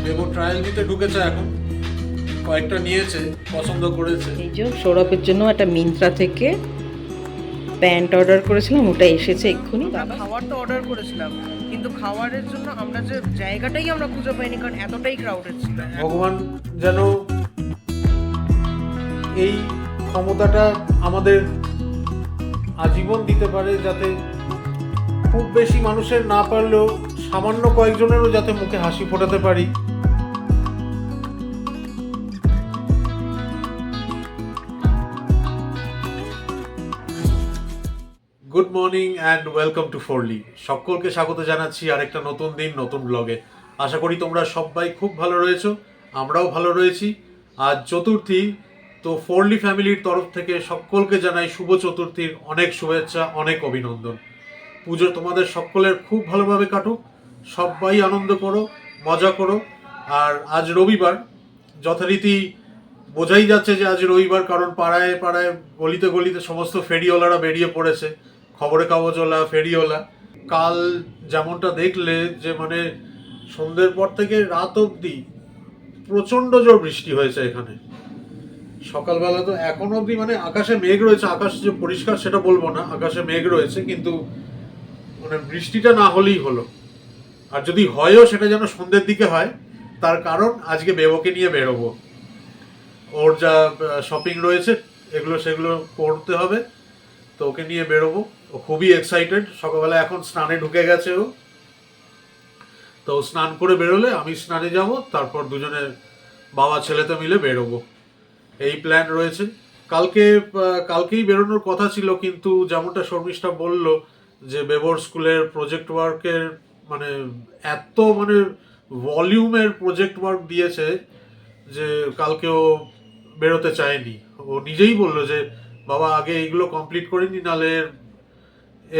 বেবো trial নিতে ঢুকেছে, এখন কয়েকটা নিয়েছে, পছন্দ করেছে। এই যে সৌরভের জন্য একটা মিন্ত্রা থেকে প্যান্ট অর্ডার করেছিলাম, ওটা এসেছে এক্ষুনি। খাবারটা অর্ডার করেছিলাম, কিন্তু খাবারের জন্য আমরা যে জায়গাটাই আমরা খুঁজে পাইনি, কারণ এতটাই ক্রাউডেড ছিল। ভগবান যেন এই ক্ষমতাটা আমাদের আজীবন দিতে পারে, যাতে খুব বেশি মানুষের না পারলেও সামান্য কয়েকজনেরও যাতে মুখে হাসি ফোটাতে পারি। Good morning and welcome to Forly. সকলকে স্বাগত জানাচ্ছি আরেকটা নতুন দিন, নতুন ব্লগে। আশা করি তোমরা সবাই খুব ভালো রয়েছো, আমরাও ভালো রয়েছি। আজ চতুর্থী, তো ফোরলি ফ্যামিলির তরফ থেকে সকলকে জানাই শুভ চতুর্থীর অনেক শুভেচ্ছা, অনেক অভিনন্দন। পুজো তোমাদের সকলের খুব ভালোভাবে কাটুক, সবাই আনন্দ করো, মজা করো। আর আজ রবিবার, যথারীতি বোঝাই যাচ্ছে যে আজ রবিবার, কারণ পাড়ায় পাড়ায় গলিতে গলিতে সমস্ত ফেরিওয়ালারা বেরিয়ে পড়েছে, খবরের কাগজওয়ালা, ফেরিওয়ালা। কাল যেমনটা দেখলে যে মানে সন্ধ্যের পর থেকে রাত অবধি প্রচণ্ড জোর বৃষ্টি হয়েছে এখানে। সকালবেলা তো এখন অবধি মানে আকাশে মেঘ রয়েছে, আকাশ যে পরিষ্কার সেটা বলবো না, আকাশে মেঘ রয়েছে, কিন্তু মানে বৃষ্টিটা না হলেই হলো। আর যদি হয়ও সেটা যেন সন্ধ্যের দিকে হয়। তার কারণ আজকে বেবকে নিয়ে বেরোবো, ওর যা শপিং রয়েছে এগুলো সেগুলো করতে হবে, তো ওকে নিয়ে বেরোবো। ও খুবই এক্সাইটেড। সকালবেলা এখন স্নানে ঢুকে গেছে ও, তো স্নান করে বেরোলে আমি স্নানে যাব, তারপর দুজনে বাবা ছেলেতে মিলে বেরোবো, এই প্ল্যান রয়েছে। কালকেই বেরোনোর কথা ছিল, কিন্তু যেমনটা শর্মিষ্ঠা বলল যে বেবর স্কুলের প্রজেক্ট ওয়ার্কের মানে এত মানে ভলিউমের প্রজেক্ট ওয়ার্ক দিয়েছে যে কালকেও বেরোতে চায়নি। ও নিজেই বলল যে বাবা আগে এইগুলো কমপ্লিট করিনি, নাহলে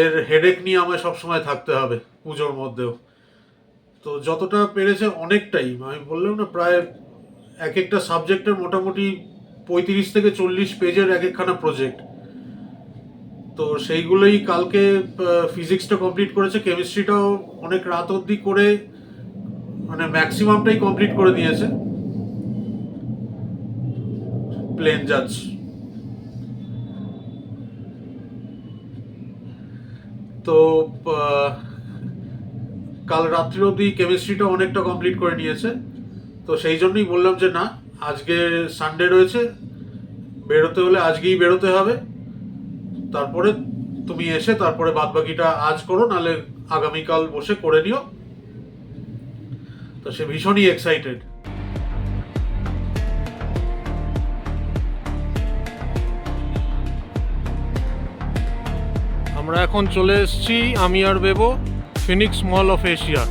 এর হেডেক নিয়ে আমায় সবসময় থাকতে হবে পুজোর মধ্যেও। তো যতটা পেরেছে অনেকটাই, আমি বললাম না, প্রায় এক একটা সাবজেক্টের মোটামুটি 35 থেকে 40 পেজের এক একখানা প্রজেক্ট। তো সেইগুলোই কালকে ফিজিক্সটা কমপ্লিট করেছে, কেমিস্ট্রিটাও অনেক রাত অবধি করে মানে ম্যাক্সিমামটাই কমপ্লিট করে দিয়েছে। প্লেন যাচ্ছে। তো কাল রাত্রি অবধি কেমিস্ট্রিটা অনেকটা কমপ্লিট করে নিয়েছে। তো সেই জন্যই বললাম যে না, আজকে সানডে রয়েছে, বেরোতে হলে আজকেই বেরোতে হবে। তারপরে তুমি এসে তারপরে বাদবাকিটা আজ করো, নাহলে আগামীকাল বসে করে নিও। তো সে ভীষণই এক্সাইটেড। আমরা এখন চলে এসেছি, আমি আর বেবো, ফিনিক্স মল অফ এশিয়া।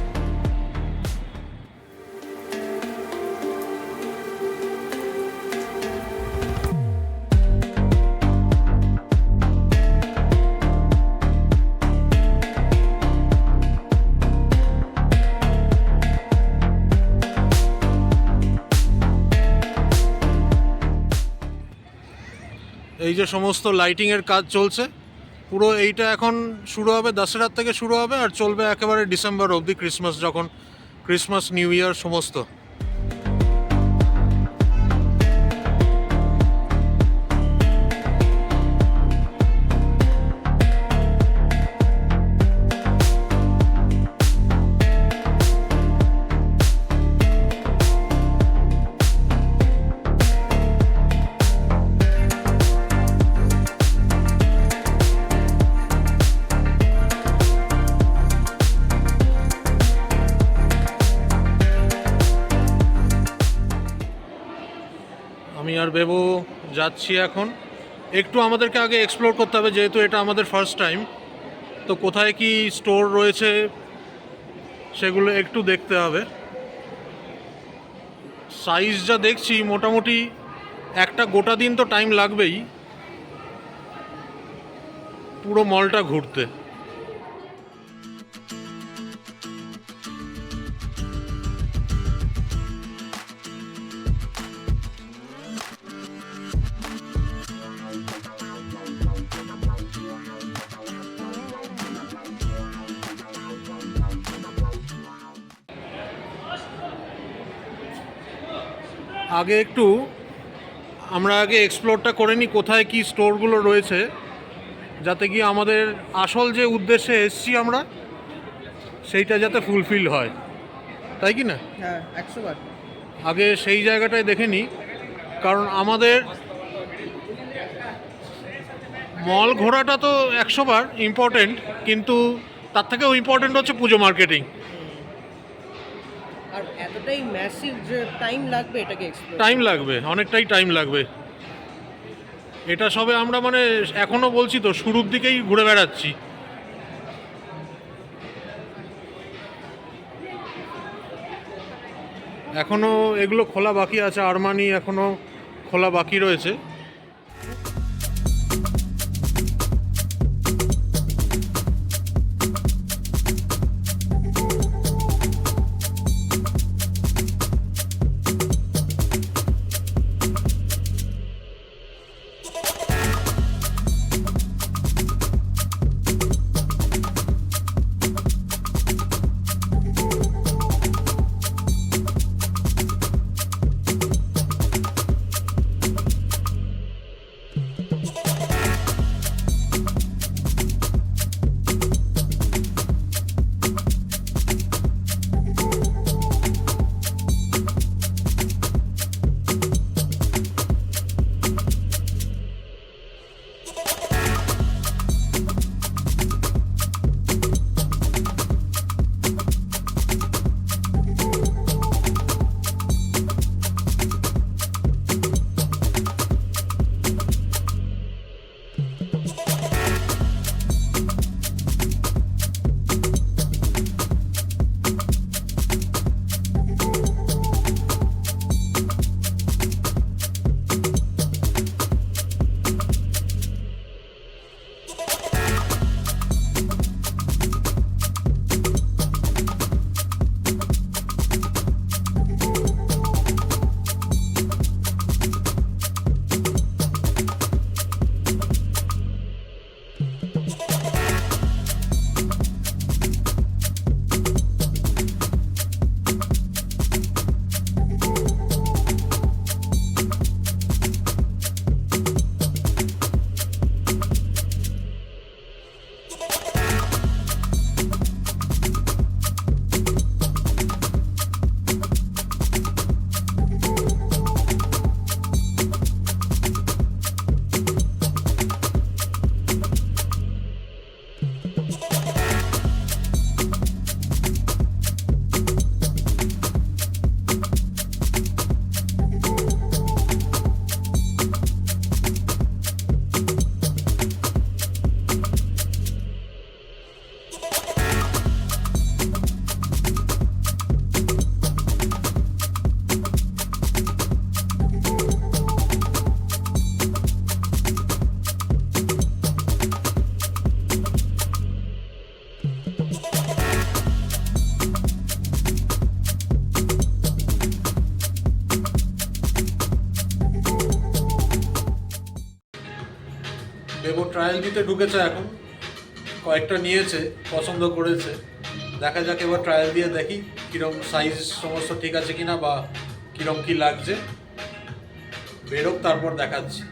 এই যে সমস্ত লাইটিংয়ের কাজ চলছে, পুরো এইটা এখন শুরু হবে, দশেরার থেকে শুরু হবে আর চলবে একেবারে ডিসেম্বর অবধি, ক্রিসমাস যখন, ক্রিসমাস নিউ ইয়ার সমস্ত। আমি আর বেবো যাচ্ছি এখন। একটু আমাদেরকে আগে এক্সপ্লোর করতে হবে, যেহেতু এটা আমাদের ফার্স্ট টাইম। তো কোথায় কি স্টোর রয়েছে সেগুলো একটু দেখতে হবে। সাইজ যা দেখছি মোটামুটি একটা গোটা দিন তো টাইম লাগবেই পুরো মলটা ঘুরতে। আগে একটু আমরা এক্সপ্লোরটা করে নিই কোথায় কি স্টোরগুলো রয়েছে, যাতে কি আমাদের আসল যে উদ্দেশ্যে এসছি আমরা সেইটা যাতে ফুলফিল হয়, তাই কি না? হ্যাঁ 100 বার। আগে সেই জায়গাটায় দেখে নিই, কারণ আমাদের মল ঘোরাটা তো 100 বার ইম্পর্টেন্ট, কিন্তু তার থেকেও ইম্পর্টেন্ট হচ্ছে পুজো মার্কেটিং। আর এতটাই ম্যাসিভ যে টাইম লাগবে এটাকে এক্সপ্লোর। টাইম লাগবে, অনেকটাই টাইম লাগবে। এটা সবে আমরা মানে এখনও বলছি তো শুরুর দিকেই ঘুরে বেড়াচ্ছি। এখনও এগুলো খোলা বাকি আছে, আরমানি এখনও খোলা বাকি রয়েছে। দেবো ট্রায়াল দিতে ঢুকেছে, এখন কয়েকটা নিয়েছে, পছন্দ করেছে। দেখা যাক এবার ট্রায়াল দিয়ে দেখি কীরকম সাইজ সমস্ত ঠিক আছে কিনা বা কীরকম কী লাগছে। বেরোক তারপর দেখাচ্ছি।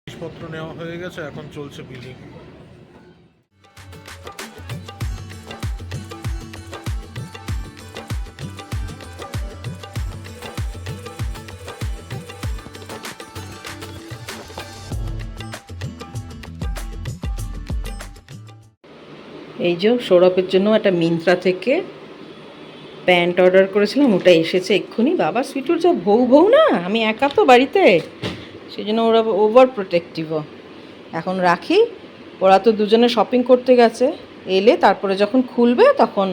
জিনিসপত্র নেওয়া হয়ে গেছে, এখন চলছে বিলিং। এই যে সৌরভের জন্য একটা মিন্ত্রা থেকে প্যান্ট অর্ডার করেছিলাম, ওটা এসেছে এক্ষুনি। বাবা সুইটুর যা ভৌ ভৌ না, আমি একা তো বাড়িতে, সেই জন্য ওরা ওভার প্রোটেক্টিভও। এখন রাখি, ওরা তো দুজনে শপিং করতে গেছে, এলে তারপরে যখন খুলবে তখন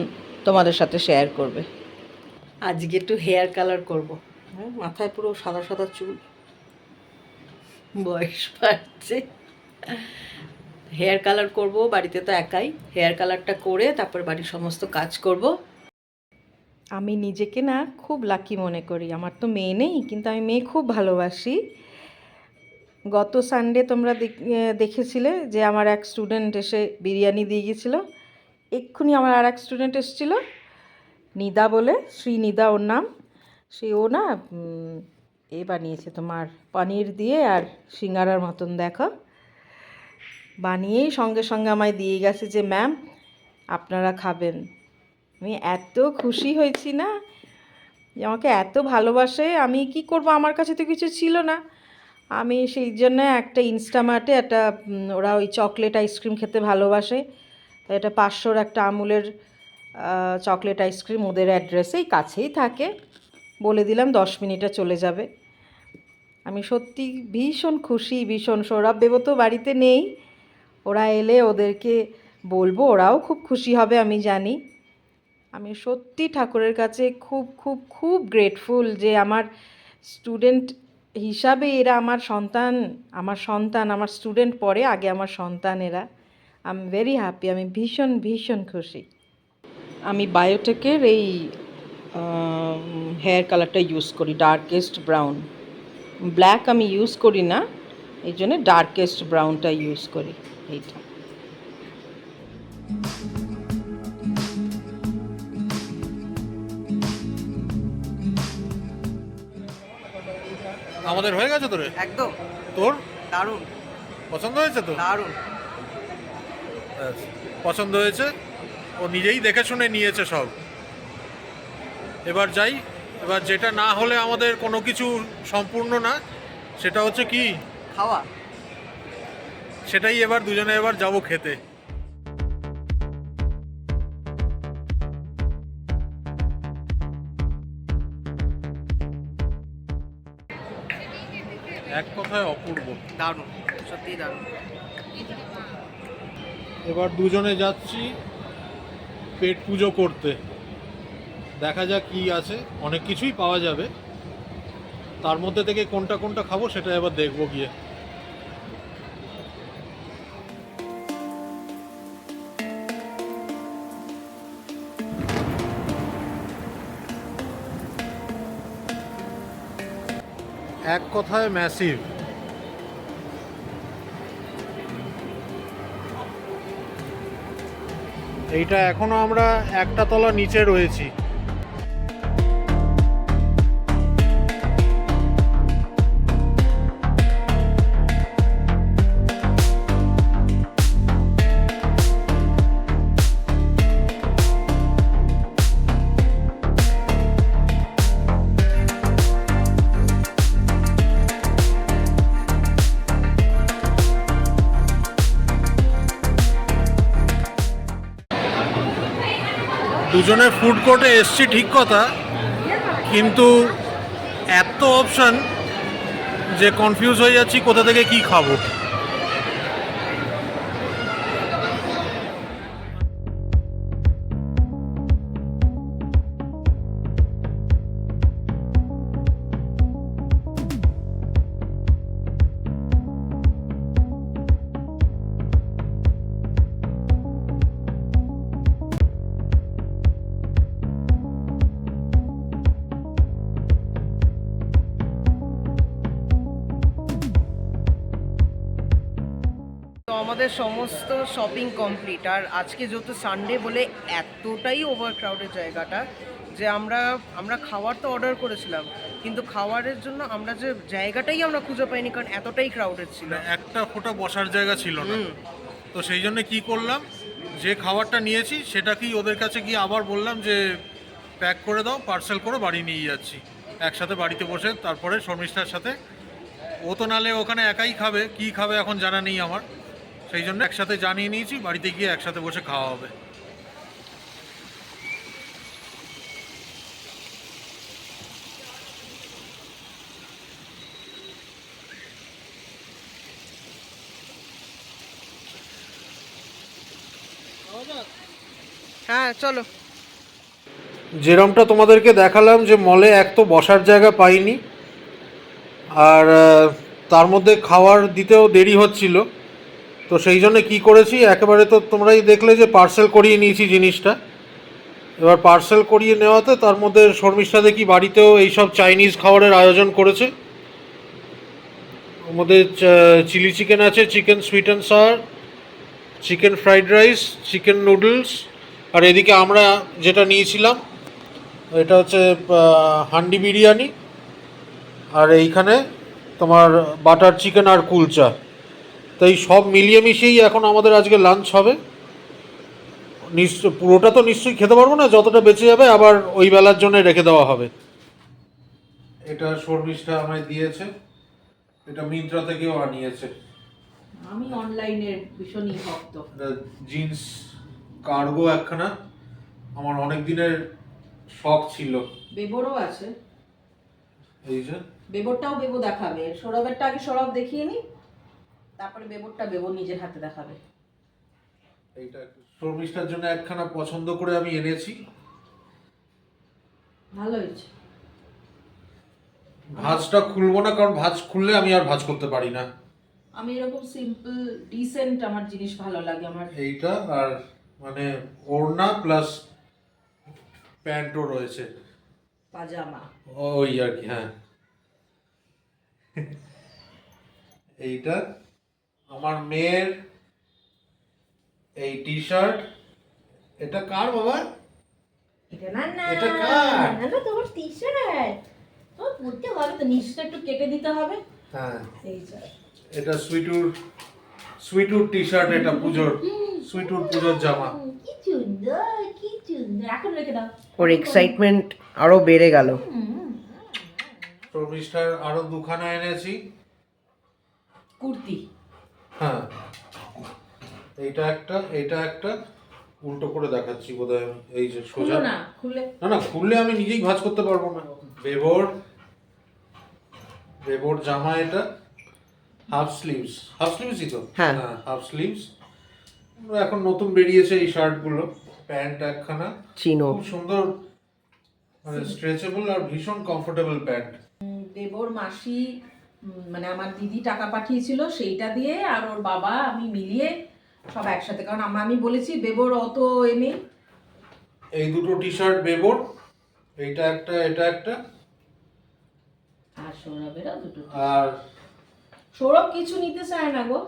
তোমাদের সাথে শেয়ার করবে। আজকে একটু হেয়ার কালার করব, মাথায় পুরো সাদা সাদা চুল, বয়স বাড়ছে। হেয়ার কালার করব, বাড়িতে তো একাই। হেয়ার কালারটা করে তারপর বাড়ির সমস্ত কাজ করব। আমি নিজেকে না খুব লাকি মনে করি। আমার তো মেয়ে নেই, কিন্তু আমি মেয়ে খুব ভালোবাসি। গত সানডে তোমরা দেখেছিলে যে আমার এক স্টুডেন্ট এসে বিরিয়ানি দিয়ে গেছিল। এক্ষুনি আমার আর এক স্টুডেন্ট এসেছিল, নিদা বলে, শ্রীনিদা ওর নাম। ও না এ বানিয়েছে তোমার পনির দিয়ে আর সিঙ্গারার মতন, দেখো বানিয়েই সঙ্গে সঙ্গে আমায় দিয়ে গেছে যে ম্যাম আপনারা খাবেন। আমি এত খুশি হয়েছি না, যে আমাকে এত ভালোবাসে। আমি কি করব, আমার কাছে তো কিছু ছিল না। আমি সেই জন্য একটা ইনস্টামার্টে একটা ওরা ওই চকলেট আইসক্রিম খেতে ভালোবাসে, এটা 500 একটা আমুলের চকলেট আইসক্রিম ওদের অ্যাড্রেসেই কাছেই থাকে, বলে দিলাম 10 মিনিটে চলে যাবে। আমি সত্যি ভীষণ খুশি, ভীষণ। সৌরভ দেবও তো বাড়িতে নেই, ওরা এলে ওদেরকে বলবো, ওরাও খুব খুশি হবে আমি জানি। আমি সত্যি ঠাকুরের কাছে খুব খুব খুব গ্রেটফুল যে আমার স্টুডেন্ট হিসাবে এরা আমার সন্তান। আমার স্টুডেন্ট পরে, আগে আমার সন্তান এরা। আই এম ভেরি হ্যাপি, আমি ভীষণ ভীষণ খুশি। আমি বায়োটেকের এই হেয়ার কালারটা ইউজ করি, ডার্কেস্ট ব্রাউন। ব্ল্যাক আমি ইউজ করি না, এই জন্য ডার্কেস্ট ব্রাউনটা ইউজ করি এইটা। আমাদের হয়ে গেছে তোরে? একদম তোর দারুণ, পছন্দ হয়েছে তো? দারুণ। ব্যাস, পছন্দ হয়েছে, ও নিজেই দেখে শুনে নিয়েছে সব। এবার যাই, এবার যেটা না হলে আমাদের কোনো কিছু সম্পূর্ণ না, সেটা হচ্ছে কি খাওয়া। সেটাই এবার দুজনে এবার যাবো খেতে। এক কথায় অপূর্ব, দারুণ, সত্যিই দারুণ। এবার দুজনে যাচ্ছি পেট পুজো করতে। দেখা যাক কি আছে, অনেক কিছুই পাওয়া যাবে, তার মধ্যে থেকে কোনটা কোনটা খাবো সেটা এবার দেখবো গিয়ে। এক কথায় ম্যাসিভ। এইটা এখনো আমরা একটা তলা নিচে রয়েছি। দুজনে ফুড কোর্টে এসছি ঠিক কথা, কিন্তু এত অপশন যে কনফিউজ হয়ে যাচ্ছি কোথা থেকে কি খাবো। তো আমাদের সমস্ত শপিং কমপ্লিট। আর আজকে যেহেতু সানডে বলে এতটাই ওভারক্রাউডেড জায়গাটা যে আমরা খাবার তো অর্ডার করেছিলাম, কিন্তু খাবারের জন্য আমরা যে জায়গাটাই আমরা খুঁজে পাইনি, কারণ এতটাই ক্রাউডেড ছিল। একটা ফোঁটা বসার জায়গা ছিল না। তো সেই জন্য কি করলাম, যে খাবারটা নিয়েছি সেটাকেই ওদের কাছে গিয়ে আবার বললাম যে প্যাক করে দাও, পার্সেল করে বাড়ি নিয়ে যাচ্ছি। একসাথে বাড়িতে বসে তারপরে শর্মিষ্ঠার সাথে, ও তো নালে ওখানে একাই খাবে, কি খাবে এখন জানা নেই আমার, সেই জন্য একসাথে জানিয়ে নিয়েছি, বাড়িতে গিয়ে একসাথে বসে খাওয়া হবে। হ্যাঁ চলো। যেরমটা তোমাদেরকে দেখালাম যে মলে এক তো বসার জায়গা পাইনি, আর তার মধ্যে খাওয়ার দিতেও দেরি হচ্ছিল, তো সেই জন্য কি করেছি, একেবারে তো তোমরাই দেখলে যে পার্সেল করিয়ে নিয়েছি জিনিসটা। এবার পার্সেল করিয়ে নেওয়াতে তার মধ্যে শর্মিষ্ঠা দেখি বাড়িতেও এইসব চাইনিজ খাবারের আয়োজন করেছে। ওর মধ্যে চিলি চিকেন আছে, chicken sweet and sour, chicken fried rice, chicken noodles, আর এদিকে আমরা যেটা নিয়েছিলাম এটা হচ্ছে হান্ডি বিরিয়ানি, আর এইখানে তোমার বাটার চিকেন আর কুলচা। তো এই সব মিলিয়ে মিশিয়েই এখন আমাদের আজকে লাঞ্চ হবে। নিশ্চয় পুরোটা তো নিশ্চয়ই খেতে পারবো না, যতটা বেঁচে যাবে আবার ওই বেলার জন্য রেখে দেওয়া হবে। এটা শর্মিষ্ঠা আমায় দিয়েছে, এটা মিন্ত্রা থেকেও আনিয়েছে। আমি অনলাইনের ভীষণই ভক্ত। জিন্স কার্গো একখানা, আমার অনেক দিনের শখ ছিল। বেবরও আছে, এই যে বেবরটাও বেবো দেখাবে। সৌরভেরটা আগে সৌরভ দেখিয়ে নি, তারপরে বেবরটা বেবো নিজের হাতে দেখাবে। এইটা শর্মিষ্ঠার জন্য একখানা পছন্দ করে আমি এনেছি। ভালো হয়েছে। ভাঁজটা খুলবো না, কারণ ভাঁজ খুললে আমি আর ভাঁজ করতে পারি না। আমি এরকম সিম্পল ডিসেন্ট আমার জিনিস ভালো লাগে আমার। এইটা আর মানে ওড়না প্লাস প্যান্টও রয়েছে, পাজামা। ওই আর কি। হ্যাঁ, এইটা আমার মেয়ের এই টি শার্ট। এটা কার বাবা? এটা না না, এটা কার? না না, তোমার টি-শার্ট। ও পড়তে হবে তো, নিচটা একটু কেটে দিতে হবে। হ্যাঁ, এই স্যার। এটা সুইটুর টি শার্ট, এটা সুইটুর পুজোর জামা। কি সুন্দর, কি সুন্দর। এখন রেখে দাও। ওর এক্সাইটমেন্ট আরো বেড়ে গেল। শর্মিষ্ঠার আরো দুখানা এনেছি। কুর্তি। হ্যাঁ, এইটা একটা উল্টো করে দেখাচ্ছি বোধহয় আমি। এই যে সোজা। খুলো না, খুলে। না খুললে আমি নিজেই ভাঁজ করতে পারবো না। বেবোর জামা, এটা হাফ স্লিভসই তো। হ্যাঁ। Half sleeves. এখন নতুন বেরিয়েছে এই শার্টগুলো। প্যান্ট একখানা চিনো। খুব সুন্দর, মানে স্ট্রেচেবল আর ভীষণ কমফোর্টেবল প্যান্ট। দেবর মাসি মানে আমার দিদি টাকা পাঠিয়েছিল, সেইটা দিয়ে আর ওর বাবা আমি মিলিয়ে সব একসাথে। কারণ আমি বলেছি বেবর অত এনে। এই দুটো টি শার্ট বেবোর, এইটা একটা, এটা একটা। আর সৌরভেরও দুটো। আর সৌরভ কিছু নিতে চায় না গো।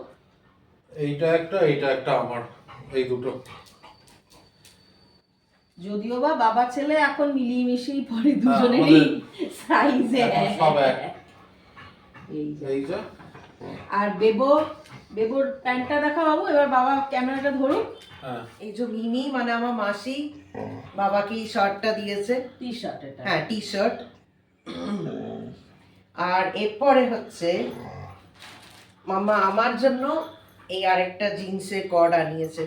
এইটা একটা আমার। এই দুটো যদিও বা বাবা ছেলে এখন মিলিয়ে মিশিয়ে পরে দুজনেরই সাইজে। সব এক। এই যে। এই যে। আর বেবোর প্যান্টটা দেখা বাবু, এবার বাবা ক্যামেরাটা ধরুক। হ্যাঁ, এই যে মিনি মানে আমার মাসি বাবাকে এই শার্টটা দিয়েছে। টি শার্ট এটা। হ্যাঁ, টি শার্ট। আর এরপরে হচ্ছে মামা আমার জন্য এই আরেকটা জিন্সের কর্ড আনিয়েছে।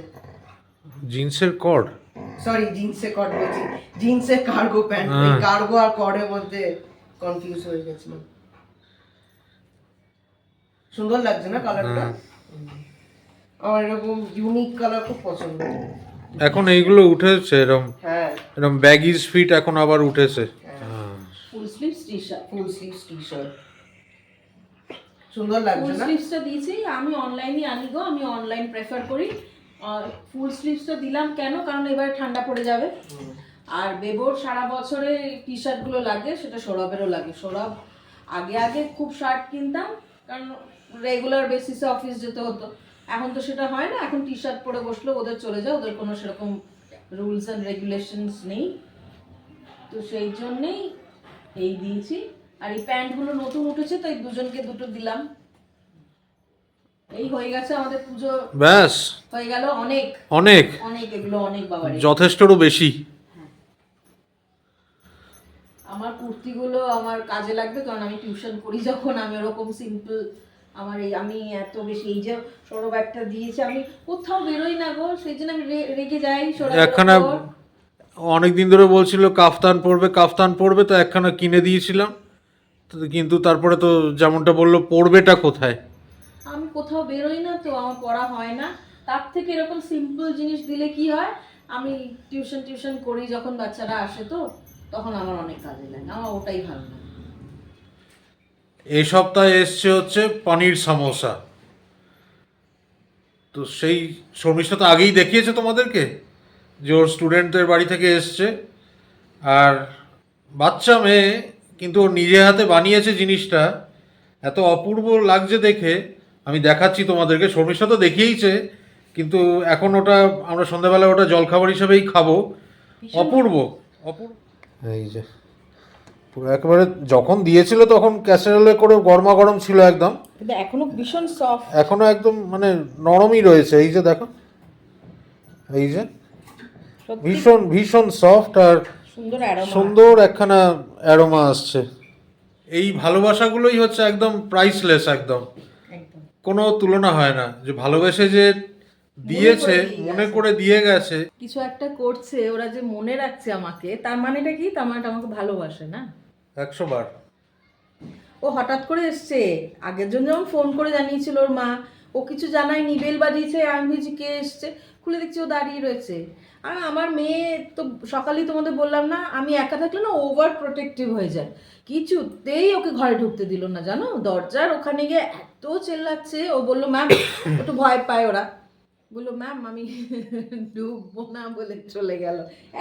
জিন্সের কর্ড? সরি, জিন্সের কর্ড বলছি, জিন্সের কার্গো প্যান্ট। এই কার্গো আর কর্ডের মধ্যে কনফিউজ হয়ে গেছিলাম। সুন্দর লাগছে না কালারটা? আমার এরকম ইউনিক কালার খুব পছন্দ। এখন এইগুলো উঠেছে এরকম, হ্যাঁ, এরকম ব্যাগিজ ফিট এখন আবার উঠেছে। ফুল স্লিভস টি শার্ট। ফুল স্লিভস টি শার্ট সুন্দর লাগছে ফুল না? স্লিভসটা দিয়েছি আমি অনলাইনে আনি গো, আমি অনলাইন প্রেফার করি। ফুল স্লিভসটা দিলাম কেন, কারণ এবার ঠান্ডা পড়ে যাবে। আর বেবোর সারা বছরে টি শার্টগুলো লাগে, সেটা সৌরভেরও লাগে। সৌরভ আগে খুব শার্ট কিনতাম, কারণ রেগুলার বেসিসে অফিস যেতে হতো। এখন তো সেটা হয় না, এখন টি শার্ট পরে বসলো ওদের চলে যায়, ওদের কোনো সেরকম রুলস অ্যান্ড রেগুলেশনস নেই। তো সেই জন্যেই এই দিয়েছি। আর এই প্যান্টগুলো নতুন উঠেছে, তাই দুজনকে দুটো দিলাম। এই হয়ে গেছে আমাদের পুজো, ব্যাস হয়ে গেল। অনেক অনেক অনেক, এগুলো অনেক বাবারে। যথেষ্টরও বেশি। আমার কুর্তিগুলো আমার কাজে লাগবে, কারণ আমি টিউশন করি যখন, আমি ওরকম সিম্পল আমার এই, আমি এত বেশি এই যে সৌরভ একটা দিয়েছে, আমি কোথাও বেরোই না গো, সেই জন্য আমি রেগে যাই একখানা অনেকদিন ধরে বলছিল কাফতান পরবে, তো একখানা কিনে দিয়েছিলাম। কিন্তু তারপরে তো যেমনটা বললো, পরবেটা কোথায়? আমি কোথাও বেরোই না তো আমার পড়া হয় না। তার থেকে এরকম সিম্পল জিনিস দিলে কি হয়, আমি টিউশন করি যখন বাচ্চারা আসে, তো তখন আমার অনেক কাজে লাগে, আমার ওটাই ভালো লাগে। এই সপ্তাহে এসছে হচ্ছে পনির সামোসা। তো সেই শর্মিষ্ঠা তো আগেই দেখিয়েছে তোমাদেরকে যে ওর স্টুডেন্টদের বাড়ি থেকে এসছে, আর বাচ্চা মেয়ে কিন্তু ওর নিজে হাতে বানিয়েছে জিনিসটা, এত অপূর্ব লাগছে দেখে। আমি দেখাচ্ছি তোমাদেরকে, শর্মিষ্ঠা তো দেখিয়েইছে, কিন্তু এখন ওটা আমরা সন্ধ্যাবেলা ওটা জলখাবার হিসেবেই খাবো। অপূর্ব অপূর্ব। এই যে পুরো একেবারে যখন দিয়েছিল তখন ক্যাসেরোলে করে গরমা গরম ছিল একদম, কিন্তু এখনো ভীষণ সফট, এখনো একদম মানে নরমই রয়েছে। এই যে দেখো, এই যে ভীষণ ভীষণ সফট আর সুন্দর অ্যারোমা। সুন্দর একখানা অ্যারোমা আসছে। এই ভালোবাসাগুলোই হচ্ছে একদম প্রাইসলেস, একদম একদম কোনো তুলনা হয় না। যে ভালোবেসে যে দিয়েছে, মনে করে দিয়ে গেছে। কিছু একটা করছে ওরা, যে মনে রাখছে আমাকে, তার মানেটা কি? তার মানেটা আমাকে ভালোবাসে না? 100 বার। ও হঠাৎ করে এসছে, আগের জন যেমন ফোন করে জানিয়েছিল ওর মা, ও কিছু জানায়নি, বেল বাজিয়েছে, আমি ভেবেছি কে এসছে, খুলে দেখছি ও দাঁড়িয়ে রয়েছে। আর আমার মেয়ে তো সকালেই তোমাদের বললাম না, আমি একা থাকলে না ওভার প্রোটেক্টিভ হয়ে যায়, কিছুতেই ওকে ঘরে ঢুকতে দিল না জানো। দরজার ওখানে গিয়ে এত চেল্লাচ্ছে, ও বললো ম্যাম, একটু ভয় পায় ওরা, বললো ম্যাম আমি ঢুকবো না বলে চলে গেল।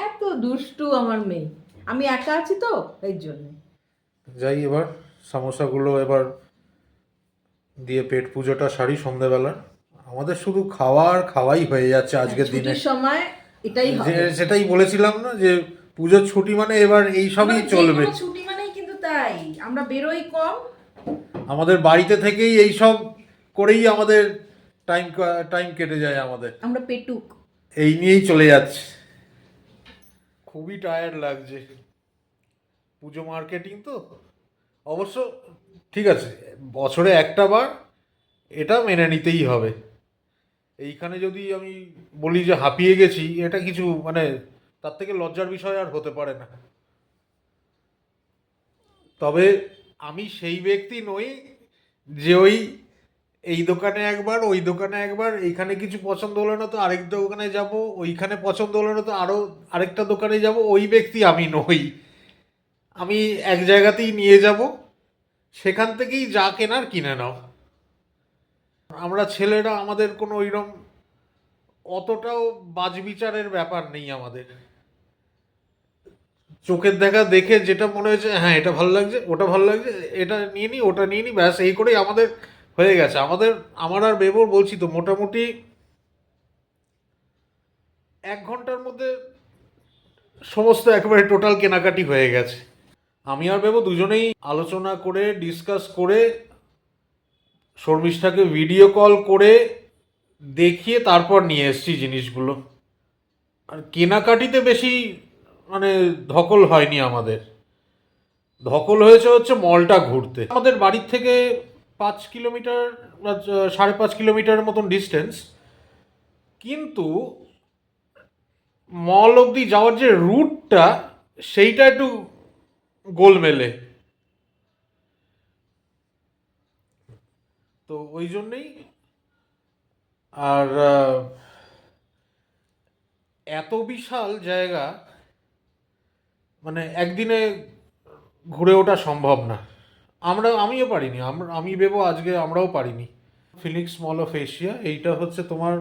এত দুষ্টু আমার মেয়ে, আমি একা আছি তো এই জন্য। যাই, এবার সমোসাগুলো এবার দিয়ে পেট পুজোটা সারি সন্ধ্যাবেলা। আমাদের শুধু খাওয়ার খাওয়াই হয়ে যাচ্ছে আজকের দিনে। ছুটির সময় এটাই হবে। সেটাই বলেছিলাম না যে পুজোর ছুটি মানে এবার এই সবই আমাদের চলবে। যেকোনো ছুটি মানেই কিন্তু তাই, আমরা বেরোই কম। আমাদের বাড়িতে থেকেই এই সব করেই আমাদের টাইম টাইম কেটে যায় আমাদের, আমরা পেটুক। এই নিয়েই চলে যাচ্ছে। খুবই টায়ার্ড লাগছে, পুজো মার্কেটিং তো। অবশ্য ঠিক আছে, বছরে একটা বার, এটা মেনে নিতেই হবে। এইখানে যদি আমি বলি যে হাঁপিয়ে গেছি, এটা কিছু মানে তার থেকে লজ্জার বিষয় আর হতে পারে না। তবে আমি সেই ব্যক্তি নই যে ওই এই দোকানে একবার, ওই দোকানে একবার, এইখানে কিছু পছন্দ হলো না তো আরেক দোকানে যাব, ওইখানে পছন্দ হলো না তো আরও আরেকটা দোকানে যাব। ওই ব্যক্তি আমি নই। আমি এক জায়গাতেই নিয়ে যাব, সেখান থেকেই যা কেনার কিনে নাও। আমরা ছেলেরা আমাদের কোনো ওইরকম অতটাও বাজবিচারের ব্যাপার নেই আমাদের। চোখের দেখা দেখে যেটা মনে হয়েছে, হ্যাঁ এটা ভালো লাগছে, ওটা ভালো লাগছে, এটা নিয়ে নিই, ওটা নিয়ে নিই, ব্যাস এই করেই আমাদের হয়ে গেছে। আমার আর বেবোর বলছি তো মোটামুটি 1 ঘন্টার মধ্যে সমস্ত একেবারে টোটাল কেনাকাটি হয়ে গেছে। আমি আর বেবো দুজনেই আলোচনা করে ডিসকাস করে শর্মিষ্ঠাকে ভিডিও কল করে দেখিয়ে তারপর নিয়ে এসেছি জিনিসগুলো। আর কেনাকাটিতে বেশি মানে ধকল হয়নি আমাদের, ধকল হয়েছে হচ্ছে মলটা ঘুরতে। আমাদের বাড়ির থেকে 5 কিলোমিটার বা 5.5 কিলোমিটারের মতন ডিস্টেন্স, কিন্তু মল অবধি যাওয়ার যে রুটটা সেইটা একটু গোলমেলে। তো ওই জন্যেই। আর এত বিশাল জায়গা মানে একদিনে ঘুরে ওঠা সম্ভব না। আমিও পারিনি, আমি ভেবো আজকে আমরাও পারিনি। ফিনিক্স মল অফ এশিয়া, এইটা হচ্ছে তোমার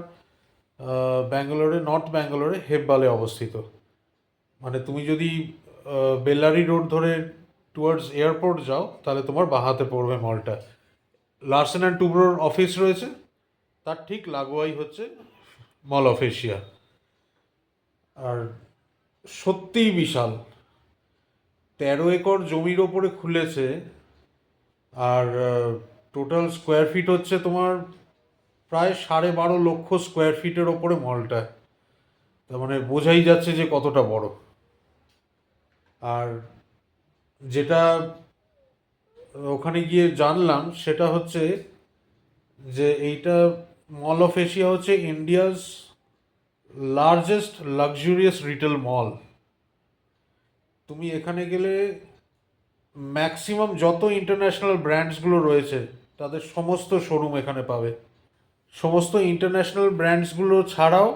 ব্যাঙ্গালোরে, নর্থ ব্যাঙ্গালোরে হেব্বালে অবস্থিত। মানে তুমি যদি বেল্লারি রোড ধরে টুয়ার্ডস এয়ারপোর্ট যাও তাহলে তোমার বাঁহাতে পড়বে মলটা। লার্সেন অ্যান্ড টুব্রোর অফিস রয়েছে, তার ঠিক লাগোয়াই হচ্ছে মল অফ এশিয়া। আর সত্যিই বিশাল, 13 একর জমির ওপরে খুলেছে। আর টোটাল স্কোয়ার ফিট হচ্ছে তোমার প্রায় 12.5 লক্ষ স্কোয়ার ফিটের ওপরে মলটা। তার মানে বোঝাই যাচ্ছে যে কতটা বড়। আর যেটা ওখানে গিয়ে জানলাম সেটা হচ্ছে যে এইটা মল অফ এশিয়া হচ্ছে ইন্ডিয়াস লার্জেস্ট লাক্সুরিয়াস রিটেল মল। তুমি এখানে গেলে ম্যাক্সিমাম যত ইন্টারন্যাশনাল ব্র্যান্ডসগুলো রয়েছে তাদের সমস্ত শোরুম এখানে পাবে। সমস্ত ইন্টারন্যাশনাল ব্র্যান্ডসগুলো ছাড়াও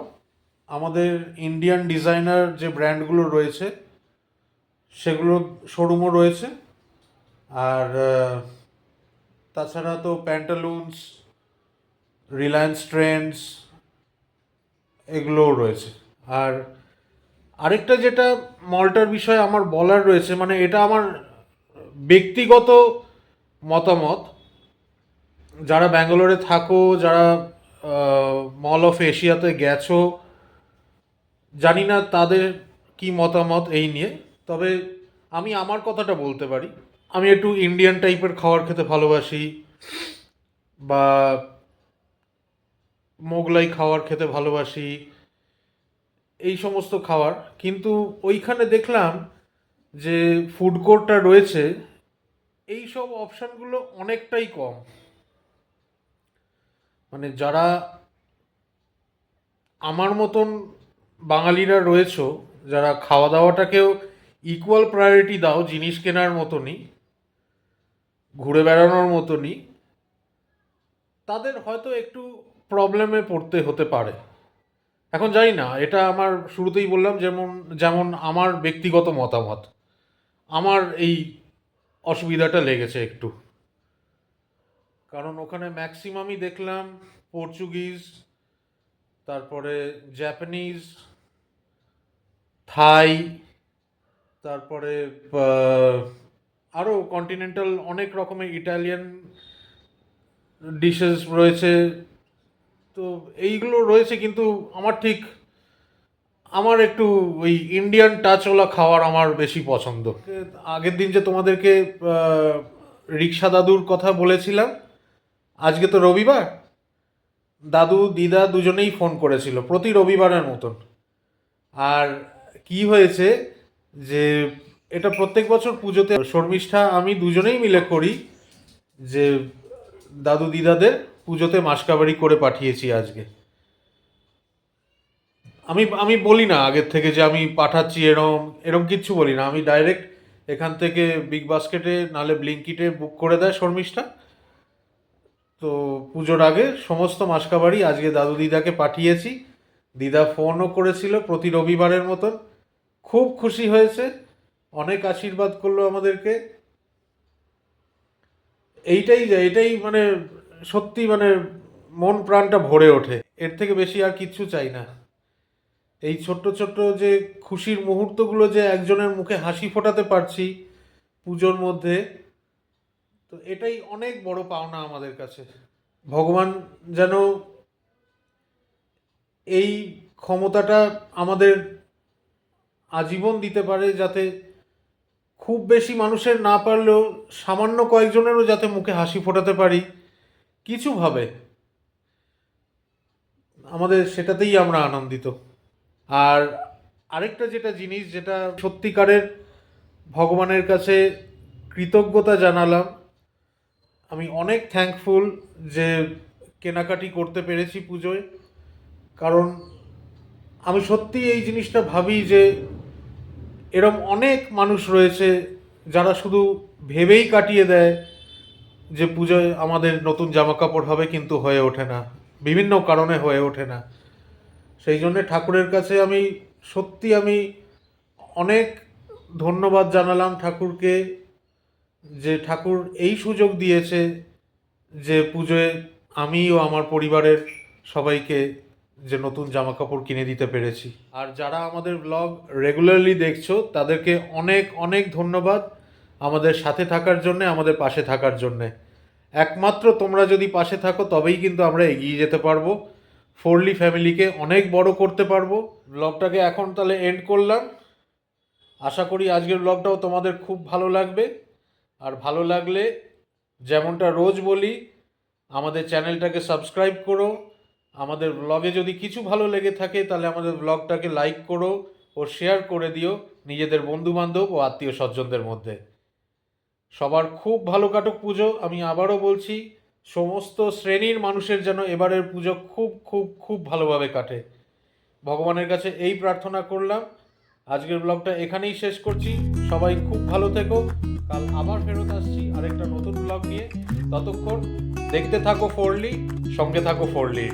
আমাদের ইন্ডিয়ান ডিজাইনার যে ব্র্যান্ডগুলো রয়েছে সেগুলো শোরুমও রয়েছে। আর তাছাড়া তো প্যান্টালুনস, রিলায়েন্স ট্রেন্ডস, এগুলোও রয়েছে। আর আরেকটা যেটা মলটার বিষয়ে আমার বলার রয়েছে, মানে এটা আমার ব্যক্তিগত মতামত, যারা ব্যাঙ্গালোরে থাকো, যারা মল অফ এশিয়াতে গেছো, জানি না তাদের কি মতামত এই নিয়ে, তবে আমি আমার কথাটা বলতে পারি। আমি একটু ইন্ডিয়ান টাইপের খাবার খেতে ভালোবাসি, বা মোগলাই খাবার খেতে ভালোবাসি, এই সমস্ত খাবার। কিন্তু ওইখানে দেখলাম যে ফুড কোর্টটা রয়েছে, এই সব অপশানগুলো অনেকটাই কম। মানে যারা আমার মতন বাঙালিরা রয়েছো, যারা খাওয়া দাওয়াটাকেও ইকুয়াল প্রায়োরিটি দাও জিনিস কেনার মতনই, ঘুরে বেড়ানোর মতনই, তাদের হয়তো একটু প্রবলেমে পড়তে হতে পারে। এখন জানি না, এটা আমার শুরুতেই বললাম যেমন যেমন আমার ব্যক্তিগত মতামত, আমার এই অসুবিধাটা লেগেছে একটু। কারণ ওখানে ম্যাক্সিমামই দেখলাম পর্তুগিজ, তারপরে জাপানিজ, থাই, তারপরে আরও কন্টিনেন্টাল অনেক রকমের ইটালিয়ান ডিশেস রয়েছে। তো এইগুলো রয়েছে, কিন্তু আমার একটু ওই ইন্ডিয়ান টাচওয়ালা খাবার আমার বেশি পছন্দ। আগের দিন যে তোমাদেরকে রিক্সা দাদুর কথা বলেছিলাম, আজকে তো রবিবার, দাদু দিদা দুজনেই ফোন করেছিল প্রতি রবিবারের মতন। আর কি হয়েছে যে এটা প্রত্যেক বছর পুজোতে শর্মিষ্ঠা আমি দুজনেই মিলে করি, যে দাদু দিদাদের পুজোতে মাসকাবাড়ি করে পাঠিয়েছি আজকে। আমি বলি না আগের থেকে যে আমি পাঠাচ্ছি, এরম কিচ্ছু বলি না। আমি ডাইরেক্ট এখান থেকে বিগ বাস্কেটে নালে ব্লিঙ্কিটে বুক করে দেয় শর্মিষ্ঠা। তো পুজোর আগে সমস্ত মাসকাবাড়ি আজকে দাদু দিদাকে পাঠিয়েছি। দিদা ফোনও করেছিল প্রতি রবিবারের মতন, খুব খুশি হয়েছে, অনেক আশীর্বাদ করলো আমাদেরকে। এটাই মানে সত্যি মানে মন প্রাণটা ভরে ওঠে। এর থেকে বেশি আর কিচ্ছু চাই না। এই ছোট্ট ছোট্ট যে খুশির মুহূর্তগুলো, যে একজনের মুখে হাসি ফোটাতে পারছি পুজোর মধ্যে, তো এটাই অনেক বড় পাওনা আমাদের কাছে। ভগবান যেন এই ক্ষমতাটা আমাদের আজীবন দিতে পারে, যাতে খুব বেশি মানুষের না পারলেও সামান্য কয়েকজনেরও যাতে মুখে হাসি ফোটাতে পারি কিছুভাবে, আমাদের সেটাতেই আমরা আনন্দিত। আর আরেকটা যেটা জিনিস, যেটা সত্যিকারের ভগবানের কাছে কৃতজ্ঞতা জানালাম, আমি অনেক থ্যাঙ্কফুল যে কেনাকাটি করতে পেরেছি পুজোয়। কারণ আমি সত্যি এই জিনিসটা ভাবি যে এরম অনেক মানুষ রয়েছে যারা শুধু ভেবেই কাটিয়ে দেয় যে পুজোয় আমাদের নতুন জামা কাপড় হবে, কিন্তু হয়ে ওঠে না, বিভিন্ন কারণে হয়ে ওঠে না। সেই জন্যে ঠাকুরের কাছে আমি অনেক ধন্যবাদ জানালাম ঠাকুরকে, যে ঠাকুর এই সুযোগ দিয়েছে যে পুজোয় আমি ও আমার পরিবারের সবাইকে যে নতুন জামা কাপড় কিনে দিতে পেরেছি। আর যারা আমাদের ব্লগ রেগুলারলি দেখছো, তাদেরকে অনেক অনেক ধন্যবাদ আমাদের সাথে থাকার জন্যে, আমাদের পাশে থাকার জন্যে। একমাত্র তোমরা যদি পাশে থাকো তবেই কিন্তু আমরা এগিয়ে যেতে পারবো, ফোরলি ফ্যামিলিকে অনেক বড় করতে পারবো। ব্লগটাকে এখন তাহলে এন্ড করলাম। আশা করি আজকের ব্লগটাও তোমাদের খুব ভালো লাগবে। আর ভালো লাগলে যেমনটা রোজ বলি, আমাদের চ্যানেলটাকে সাবস্ক্রাইব করো। আমাদের ব্লগে যদি কিছু ভালো লেগে থাকে তাহলে আমাদের ব্লগটাকে লাইক করো ও শেয়ার করে দিও নিজেদের বন্ধুবান্ধব ও আত্মীয় স্বজনদের মধ্যে। সবার খুব ভালো কাটুক পুজো। আমি আবারও বলছি, সমস্ত শ্রেণীর মানুষের যেন এবারের পুজো খুব খুব খুব ভালোভাবে কাটে, ভগবানের কাছে এই প্রার্থনা করলাম। আজকের ব্লগটা এখানেই শেষ করছি। সবাই খুব ভালো থেকো। কাল আবার ফেরত আসছি আরেকটা নতুন ব্লগ নিয়ে। ততক্ষণ দেখতে থাকো ফোরলি, সঙ্গে থাকো ফোরলি।